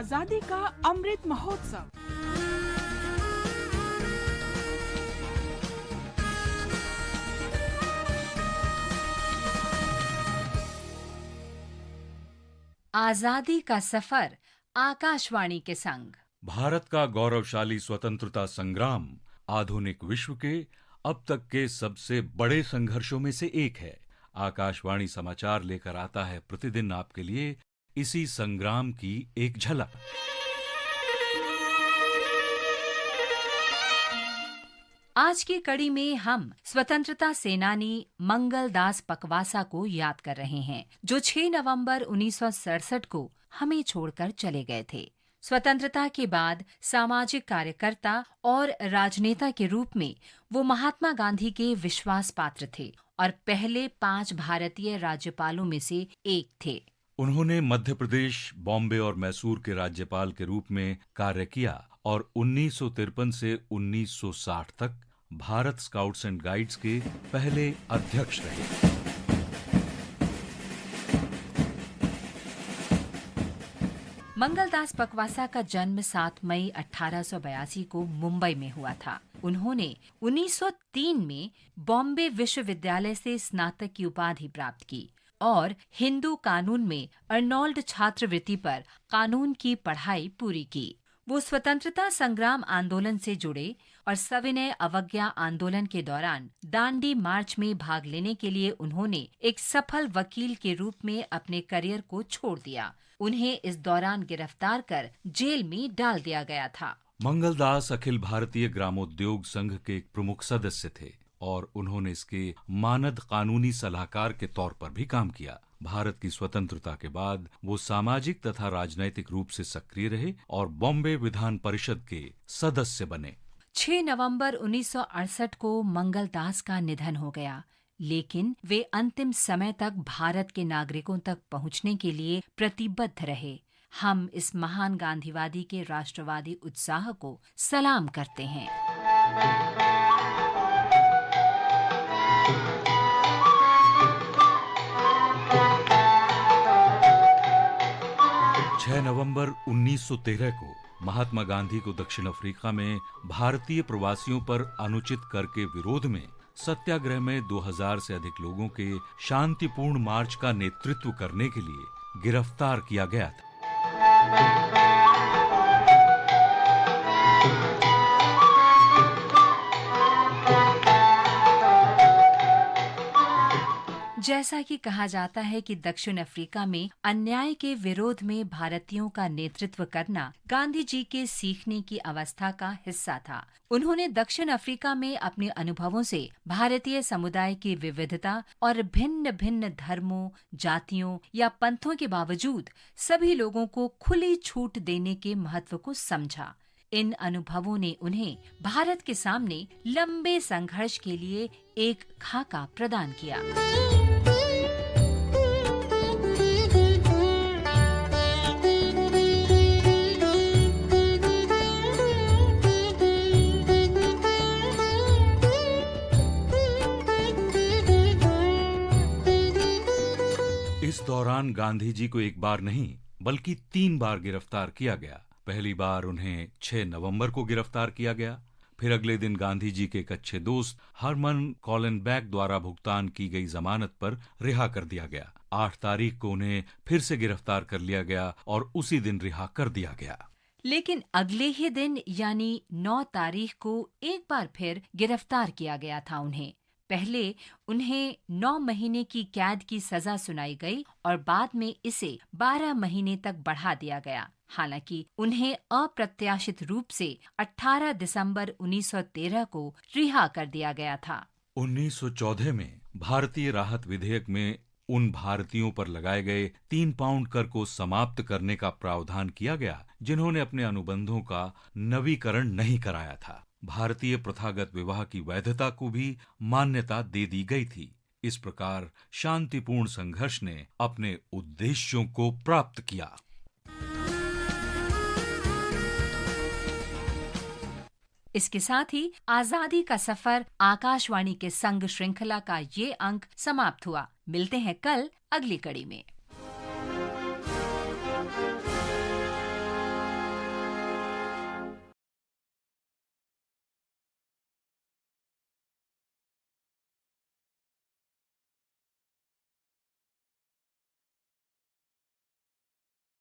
आजादी का अमृत महोत्सव। आजादी का सफर आकाशवाणी के संग। भारत का गौरवशाली स्वतंत्रता संग्राम आधुनिक विश्व के अब तक के सबसे बड़े संघर्षों में से एक है। आकाशवाणी समाचार लेकर आता है प्रतिदिन आपके लिए इसी संग्राम की एक झलक। आज की कड़ी में हम स्वतंत्रता सेनानी मंगल दास पकवासा को याद कर रहे हैं, जो 6 नवंबर 1967 को हमें छोड़कर चले गए थे। स्वतंत्रता के बाद सामाजिक कार्यकर्ता और राजनेता के रूप में वो महात्मा गांधी के विश्वास पात्र थे और पहले 5 भारतीय राज्यपालों में से एक थे। उन्होंने मध्य प्रदेश, बॉम्बे और मैसूर के राज्यपाल के रूप में कार्य किया और 1953 से 1960 तक भारत स्काउट्स एंड गाइड्स के पहले अध्यक्ष रहे। मंगलदास पकवासा का जन्म 7 मई 1882 को मुंबई में हुआ था। उन्होंने 1903 में बॉम्बे विश्वविद्यालय से स्नातक की उपाधि प्राप्त की और हिंदू कानून में अर्नोल्ड छात्रवृत्ति पर कानून की पढ़ाई पूरी की। वो स्वतंत्रता संग्राम आंदोलन से जुड़े और सविनय अवज्ञा आंदोलन के दौरान दांडी मार्च में भाग लेने के लिए उन्होंने एक सफल वकील के रूप में अपने करियर को छोड़ दिया। उन्हें इस दौरान गिरफ्तार कर जेल में डाल दिया गया था। मंगलदास अखिल भारतीय ग्रामोद्योग संघ के एक प्रमुख सदस्य थे और उन्होंने इसके मानद कानूनी सलाहकार के तौर पर भी काम किया। भारत की स्वतंत्रता के बाद वो सामाजिक तथा राजनैतिक रूप से सक्रिय रहे और बॉम्बे विधान परिषद के सदस्य बने। 6 नवंबर 1968 को मंगलदास का निधन हो गया, लेकिन वे अंतिम समय तक भारत के नागरिकों तक पहुंचने के लिए प्रतिबद्ध रहे। हम इस महान गांधीवादी के राष्ट्रवादी उत्साह को सलाम करते हैं। 6 नवंबर 1913 को महात्मा गांधी को दक्षिण अफ्रीका में भारतीय प्रवासियों पर अनुचित कर के विरोध में सत्याग्रह में 2000 से अधिक लोगों के शांतिपूर्ण मार्च का नेतृत्व करने के लिए गिरफ्तार किया गया था। जैसा कि कहा जाता है कि दक्षिण अफ्रीका में अन्याय के विरोध में भारतीयों का नेतृत्व करना गांधी जी के सीखने की अवस्था का हिस्सा था। उन्होंने दक्षिण अफ्रीका में अपने अनुभवों से भारतीय समुदाय की विविधता और भिन्न भिन्न धर्मों, जातियों या पंथों के बावजूद सभी लोगों को खुली छूट देने के महत्व को समझा। इन अनुभवों ने उन्हें भारत के सामने लंबे संघर्ष के लिए एक खाका प्रदान किया। इस दौरान गांधी जी को एक बार नहीं बल्कि 3 बार गिरफ्तार किया गया। पहली बार उन्हें 6 नवंबर को गिरफ्तार किया गया, फिर अगले दिन गांधी जी के एक अच्छे दोस्त हरमन कॉलिनबैक द्वारा भुगतान की गई जमानत पर रिहा कर दिया गया। 8 तारीख को उन्हें फिर से गिरफ्तार कर लिया गया और उसी दिन रिहा कर दिया गया। लेकिन अगले ही दिन यानी 9 तारीख को एक बार फिर गिरफ्तार किया गया था उन्हें। पहले उन्हें 9 महीने की कैद की सजा सुनाई गई और बाद में इसे 12 महीने तक बढ़ा दिया गया। हालांकि उन्हें अप्रत्याशित रूप से 18 दिसंबर 1913 को रिहा कर दिया गया था। 1914 में भारतीय राहत विधेयक में उन भारतीयों पर लगाए गए 3 पाउंड कर को समाप्त करने का प्रावधान किया गया जिन्होंने अपने अनुबंधों का नवीकरण नहीं कराया था। भारतीय प्रथागत विवाह की वैधता को भी मान्यता दे दी गई थी। इस प्रकार शांतिपूर्ण संघर्ष ने अपने उद्देश्यों को प्राप्त किया। इसके साथ ही आजादी का सफर आकाशवाणी के संग श्रृंखला का ये अंक समाप्त हुआ। मिलते हैं कल अगली कड़ी में।